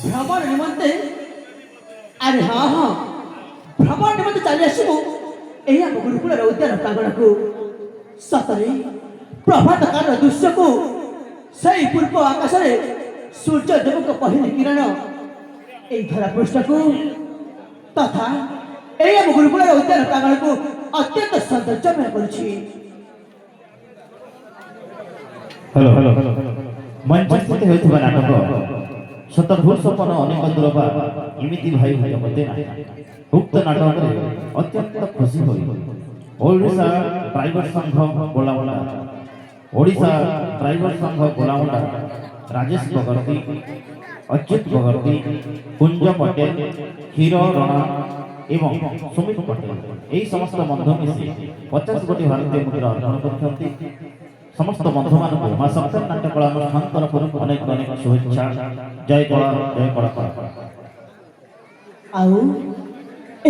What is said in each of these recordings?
ভ্রমণ নিমন্তে আরে হ্যাঁ হ্যাঁ ভ্রমণ নিমন্তে চালি আসিবু এই ଆମ ଗୁରୁକୁଳର ଉଦ୍ୟାନ ପ୍ରାଙ୍ଗଣକୁ ସତରେ ପ୍ରଭାତ କାଳର ଦୃଶ୍ୟକୁ ସେଇ ପୂର୍ବ ଆକାଶରେ ସୂର୍ଯ୍ୟଦେବଙ୍କ ପହିଲି କିରଣ এই ଧରା ପୃଷ୍ଠକୁ ତଥା এই ଆମ ଗୁରୁକୁଳର ଉଦ୍ୟାନ ପ୍ରାଙ୍ଗଣକୁ ଅତ୍ୟନ୍ତ ସୌନ୍ଦର୍ଯ୍ୟମୟ କରୁଛି। হ্যালো মঞ্চিত হয়েছে নাটক শতভূর সপন অনেক দূরবা এমিতি ভাই ভাই মতে না উক্ত নাটকরে অত্যন্ত খুশি হই ওড়িশা ড্রাইভার সংঘ গোলামুন্ডা ওড়িশা ড্রাইভার সংঘ গোলামুন্ডা রাজেশ বগর্তী অচ্যুত বগর্তী কুঞ্জ পটেল হিরো রণা এবং সুমিত পটেল এই সমস্ত বন্ধু মিশি 50 কোটি ভারতীয় মুদ্রা অর্জন করছেন। সমস্ত বন্ধু মানুষ মা সপ্তম নাট্যকলা অনুষ্ঠান তরফରୁ অনেক অনেক শুভেচ্ছা। জয় কলা জয় কলা কলা ଆଉ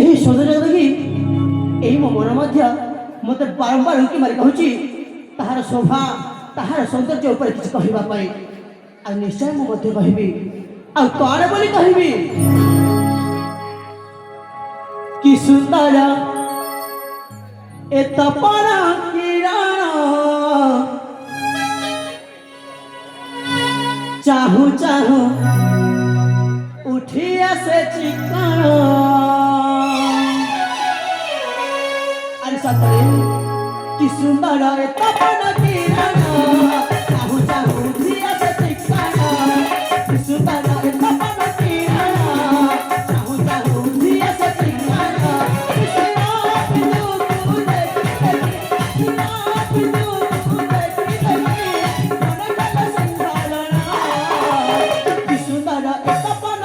ଏହି ସୌନ୍ଦର୍ଯ୍ୟ ଦେଖି ଏହି ମୋ ମନ ମଧ୍ୟ ମୋତେ ବାରମ୍ବାର ଉଙ୍କି ମାରି କହୁଛି ତାହାର ଶୋଭା ତାହାର ସୌନ୍ଦର୍ଯ୍ୟ ଉପରେ କିଛି କହିବା ପାଇଁ। ଆଉ ନିଶ୍ଚୟ ମୁଁ ମଧ୍ୟ କହିବି। ଆଉ କଣ ବୋଲି କହିବି? କି ସୁନ୍ଦର ଏ ତପନ କିରଣ ଚାହୁଁ ଚାହୁଁ উঠি আসে চিকন আরে সতরে কি সুন্দর রে তপন কিরণ চাহু চাহু উঠি আসে চিকন কি সুন্দর রে তপন কিরণ চাহু চাহু উঠি আসে চিকন কৃষ্ণ পিনু তুলে কৃষ্ণ পিনু তুলে মনে কত সুন্দর কি সুন্দর রে তপন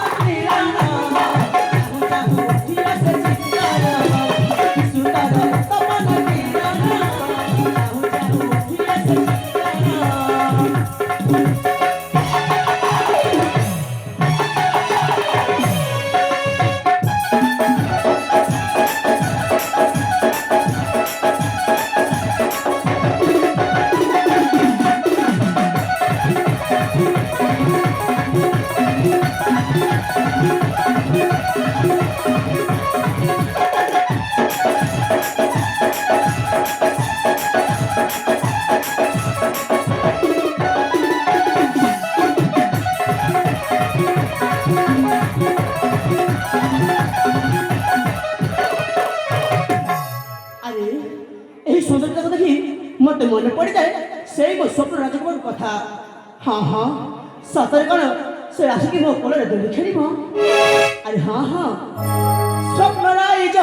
মতে মনে পড়ে যায় সেই মো স্বপ্ন রাজকুমার কথা। হ্যাঁ হ্যাঁ সতরে কোন সে আসিকি মো কোলে দোলি খেলিব। আরে হ্যাঁ হ্যাঁ স্বপ্ন রাইজ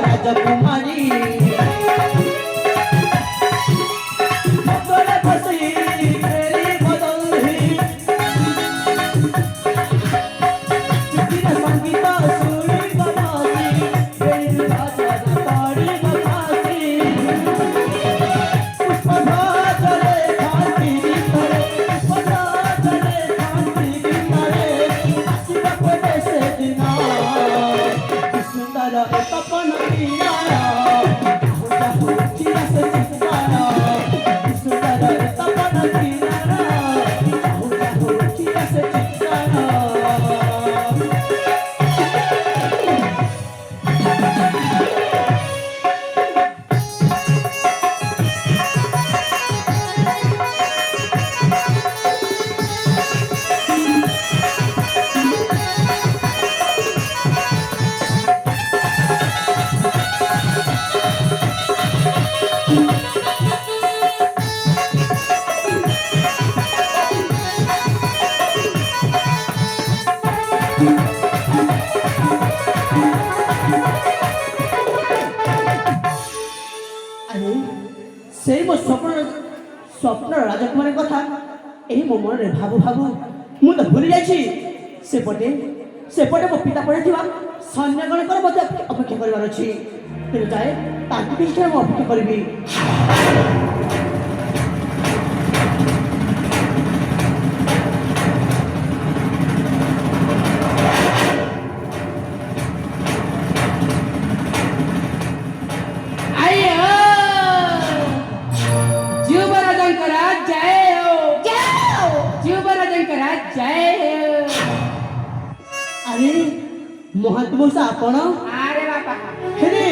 রাজকুমারী সেই মো স্বপ্ন রাজকুমারের কথা এই মো মনে ভাবু ভাবু মু তো ভুলি যাইছি। সেপটে মো পিতা পড়েছিবা সৈন্যগণଙ୍କର ମଧ୍ୟ ଅପେକ୍ଷା କରିବାର ଅଛି। ତେଣୁ ଯାଏ ତାଙ୍କୁ କିଛି ମୁଁ ଅପେକ୍ଷା କରିବି। ମହାନ୍ତି ମଉସା ଆପଣ ଆରେ ବାପା ହେଲେ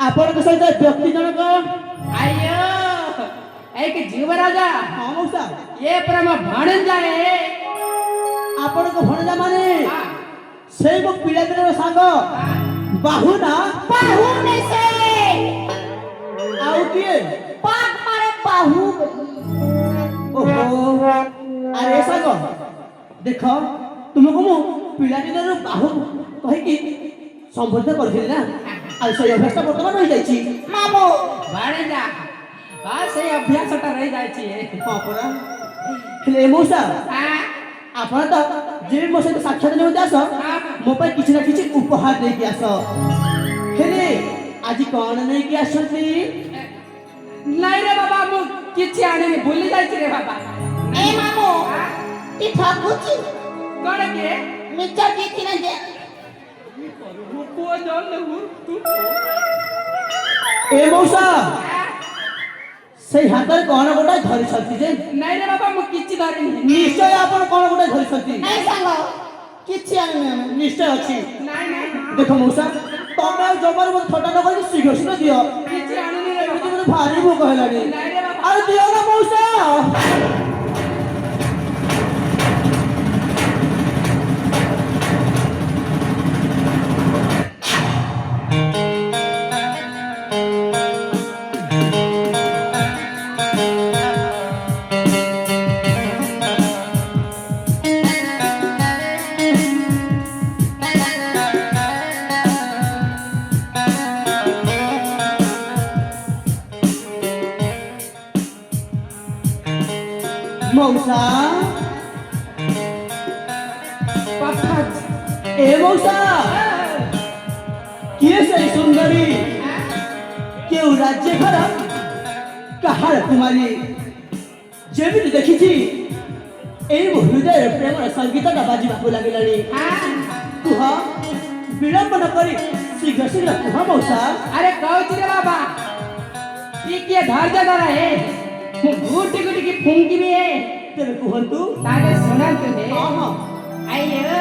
ଆପଣଙ୍କ ସହିତ ବ୍ୟକ୍ତି ଜଣକ ଆಯ್ಯೋ ଏଇକି ଯୁବରାଜା ହଁ ମଉସା ଏ ପୁରା ମୋ ଭଣଜା ଏ ଆପଣଙ୍କ ଭଣଜା ମାନେ ହଁ, ସେଇ ମୋ ପିଲାଦିନର ସାଙ୍ଗ ହଁ। ବାହୁ ନା ବାହୁ ନେସେ ଆଉ କିଏ ପାକ ମାରେ ବାହୁ ଓହୋ ଆରେ ସାଙ୍ଗ ଦେଖ ତୁମକୁ ମୁଁ ପିଲାଦିନର ବାହୁ କହିକି ସମ୍ବୋଧିତ କରିଥିଲି ନା ଆଉ ସେଇ ଅଭ୍ୟାସଟା ବର୍ତ୍ତମାନ ରହିଯାଇଛି ମାମୁ ଭଣଜା ହଁ ସେଇ ଅଭ୍ୟାସଟା ରହିଯାଇଛି ହଁ ପରା ହେଲେ ମଉସା ହଁ, ଆପଣ ତ ଯେବେ ମୋ ସହିତ ସାକ୍ଷାତ ନିମନ୍ତେ ଆସ ମୋ ପାଇଁ କିଛି ନା କିଛି ଉପହାର ଦେଇକି ଆସ ହେଲେ ଆଜି କଣ ନେଇକି ଆସନ୍ତି ନାଇଁ ରେ ବାବା ମୁଁ କିଛି ଆଣିନି ଭୁଲି ଯାଇଛି ରେ ବାବା ଏ ମାମୁ ती ठाकूची କଣ କିଏ मिर्चा की थी ना जे ପୁଅ ଜନ୍ମ ତୁ ଏ ମଉସା ସେଇ ହାତରେ କଣ ଗୋଟେ ଧରିଛନ୍ତି ଯେ ନାଇଁ ରେ ବାବା ମୁଁ କିଛି ଧରିନି ନିଶ୍ଚୟ ଆପଣ କଣ ଗୋଟେ ଧରିଛନ୍ତି नहीं सांगो किछि आनी ଆମେ ନିଶ୍ଚୟ ଅଛି ନାଇଁ ନାଇଁ ଦେଖ ମଉସା ତମେ ଆଉ ଜମାରୁ ମୋତେ ଥଟ୍ଟା ନ କରିକି ଶୀଘ୍ର ଶୀଘ୍ର ଦିଅ କିଛି ଆଣିନି ରେ ଏମିତି ବାବା ମୋତେ ଭାରି ଭୋକ ହେଲାଣି ନାଇଁ ରେ ବାବା ଆରେ ଦିଅ ନା ମଉସା মৌসা ବାପା এ মৌসা কে সেই সুন্দরী কেউ রাজ্যে ঘরা কাহার কুমারী যেমিতি দেখিছি এই ମୋ ହୃଦୟରେ ପ୍ରେମର ସଙ୍ଗୀତଟା ବାଜିବାକୁ ଲାଗିଲାଣି କୁହ ବିଳମ୍ବ ନ କରି ଶୀଘ୍ର ଶୀଘ୍ର କୁହ ମଉସା अरे कौच रे बाबा ଟିକେ ଧୈର୍ଯ୍ୟ ଧର ହେ ମୁଁ ଗୁଟି ଗୁଟି କି ଫୁଙ୍କିବି ହେ ତେବେ କୁହନ୍ତୁ ତାହେଲେ ଶୁଣନ୍ତୁ ହେ ହଁ ହଁ ଆయ్యో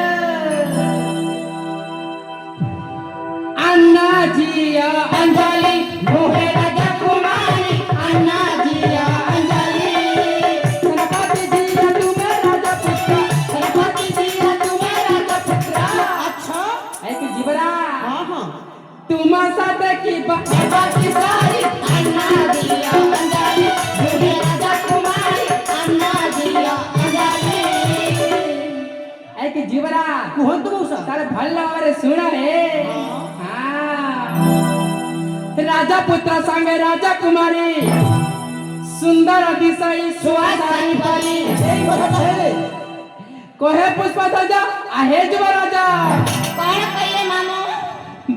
अन्ना जिया अंजलि मोहे राजा कुमारी अन्ना जिया अंजलि सरपति जिया तुम्हें राजा पुत्र सरपति जिया तुम्हें राजा पुत्र আচ্ছা एक जिबरा হ্যাঁ হ্যাঁ तुम साथे की बाकी सारी अन्ना दिया अंजलि मुझे राजा कुमारी अन्ना दिया अंजलि एक जिबरा କୁହନ୍ତୁ ମଉସା तारे भल भाବରେ ଶୁଣ ହେ राजा पुत्र संगे राजा कुमारी सुंदर दिशाई सुहासाई परी এই কথাটা হেলে कोहे पुष्पध्वज आहे युवराजा कौन कहिए मामू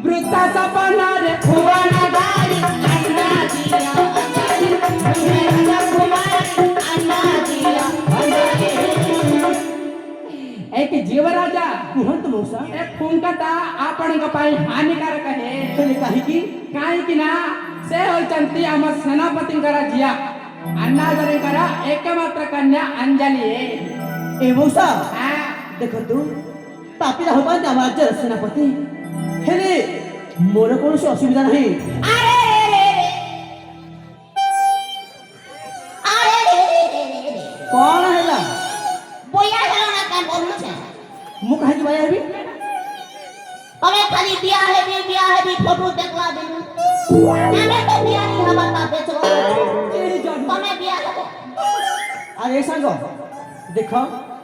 वृत्ता सपना रे भुवन गारी अन्ना दिया अंजलि मुझे राजा कुमारी अन्ना दिया अंजलि एक जीवराजा କୁହନ୍ତୁ ମଉସା ए फुंकटा आपणଙ୍କ ପାଇଁ ହାନିकारକ हे ହେଲେ କାହିଁକି କାହିଁକି ନା ସେ ହୋଇଛନ୍ତି ଆମ ସେନାପତିଙ୍କର ଝିଅ अन्नादरीଙ୍କର एकमात्र କନ୍ୟା ଅଞ୍ଜଳି ଏ ମଉସା ହଁ ଦେଖନ୍ତୁ ପାପିରା ହଉଛନ୍ତି ଆମ ରାଜ୍ୟର ସେନାପତି ହେଲେ ମୋର କୌଣସି ଅସୁବିଧା ନାହିଁ अरे रे रे अरे रे କଣ ହେଲା बोया हेलो ना का बोलू छे ମୁଁ କାହିଁକି ବାୟା ହେବି तमे खाली बिया है भी फोटो देखला दिन हमें तो बिया नहीं हवा ता बेचो तमे बिया हेबो ଆରେ ଏ ସାଙ୍ଗ ଦେଖ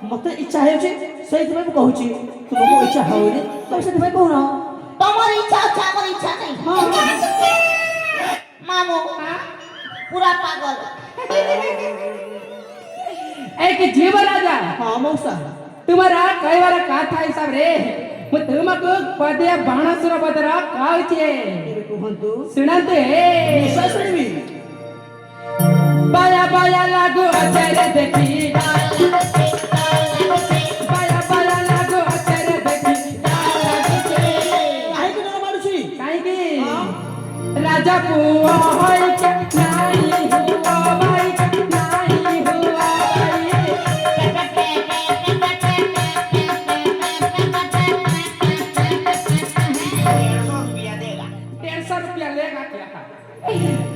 ମତେ ଇଚ୍ଛା ହେଉଛି ସେଇଥିପାଇଁ ମୁଁ କହୁଛି ତୁମକୁ ଇଚ୍ଛା ହଉନି ତମେ ସେଥିପାଇଁ କହୁନ तमर इच्छा अच्छा हमर इच्छा नहीं मामू पूरा पागल एक जीवराजा ହଁ ମଉସା तुम्हारा कहवार कथा हिसाब रे ମୁଁ ତୁମକୁ ପଦେ ବାଣସୁର ପଦର କହୁଛି ଏବେ କୁହନ୍ତୁ ଶୁଣନ୍ତୁ ହେ ନିଶ୍ଚୟ ଶୁଣିବି ବାୟା ବାୟା ଲାଗୁ ଅଚେରେ ଦେଖି ବାୟା ବାୟା ଲାଗୁ ଅଚେରେ ଦେଖି କାହିଁକି ଡର ମାଡୁଛି କାହିଁକି ରାଜା ପୁଅ ହୋଇକେ ନାହିଁ ହୁଅ ଭାଇ ନାହିଁ ହୁଅ ଭାଇ 100 रुपया लेगा क्या?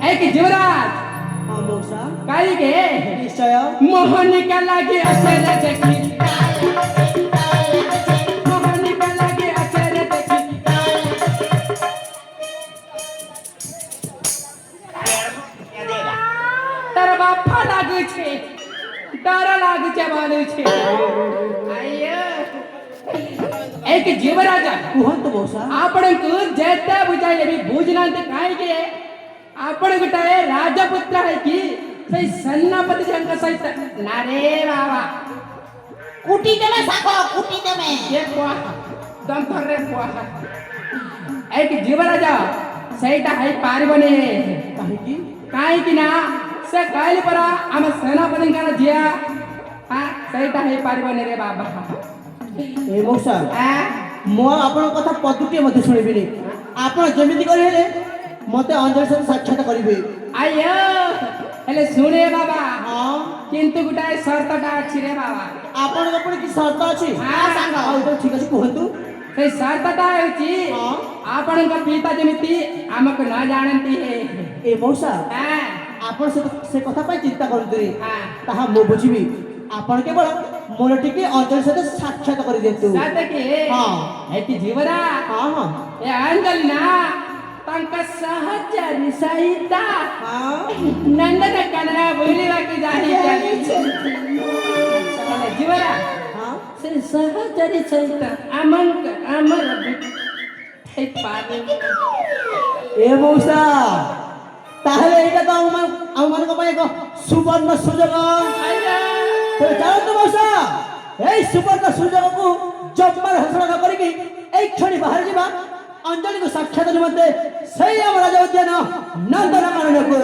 ऐ कि युवराज हाँ मौसा काई के निश्चय मोहनी का लागे अचर देखी मोहनी का लागे अचर देखी तारा बापा लागे छे तारा लागे छे बाले छे आयो एक जीवराजा कुहंत मौसा आपणकु जेते बुझाई भी भूजनांत काई के आपण गुटाए राजपुत्र है की सही सन्नापति जंग सहित नारे बाबा कुटी दे में साको कुटी दे में ये कुआ दम थर रे कुआ एक जीवराजा सहीटा है पारिबने काहे काई की ना से काइल परा आम सेनापति का जिया हां सहीटा है पारिबने रे बाबा ए मौसा ମୁଁ ଆପଣଙ୍କ କଥା ପଦୁଟିଏ ମଧ୍ୟ ଶୁଣିବିନି ଆପଣ ଯେମିତି କରି ହେଲେ ମତେ ଅଞ୍ଜଳି ସହିତ ସାକ୍ଷାତ କରିବେ आयो हेले सुने बाबा ହଁ किंतु गुटाए शर्तटा अछि रे बाबा ଆପଣଙ୍କ ପୁଣି କିଛି ସର୍ତ୍ତ ଅଛି हाँ सांग ଆଉ ତ ଠିକ ଅଛି କୁହନ୍ତୁ से शर्तटा अछि हाँ। आपणक पिता जेमिति आमक न जानंती है ଏ ମଉସା हां ଆପଣ ସେ କଥା ପାଇଁ ଚିନ୍ତା କରନ୍ତୁନି हां ତାହା ମୁଁ ବୁଝିବି ଆପଣ କେବଳ ମୋର ଟିକେ ଅଞ୍ଜଳି ସହିତ ସାକ୍ଷାତ କରିଦିଅନ୍ତୁ साथ के हाँ। एति जीवरा ହଁ ହଁ ए अंजलि ना तंक सहचरी सहिता ହଁ नंदन कन्या बोलिवा की जाही चले जीवरा ହଁ से सहचरी सहित अमंक अमर हे पावे ଏ ମଉସା ତାହେଲେ ଏଇଟା ତ ଆମମାନଙ୍କ ପାଇଁ ଏକ ସୁବର୍ଣ୍ଣ ସୁଯୋଗ आया ତେବେ ଜାଣନ୍ତୁ ମଉସା ଏଇ ସୁବର୍ଣ୍ଣ ସୁଯୋଗକୁ ଜମାରେ ହାସଲ ନ କରିକି ଏଇ କ୍ଷଣି ବାହାରି ଯିବା ଅଞ୍ଜଳିକୁ ସାକ୍ଷାତ ନିମନ୍ତେ ସେଇ ଆମ ରାଜ ଉଦ୍ୟାନ ନନ୍ଦନକାନନକୁ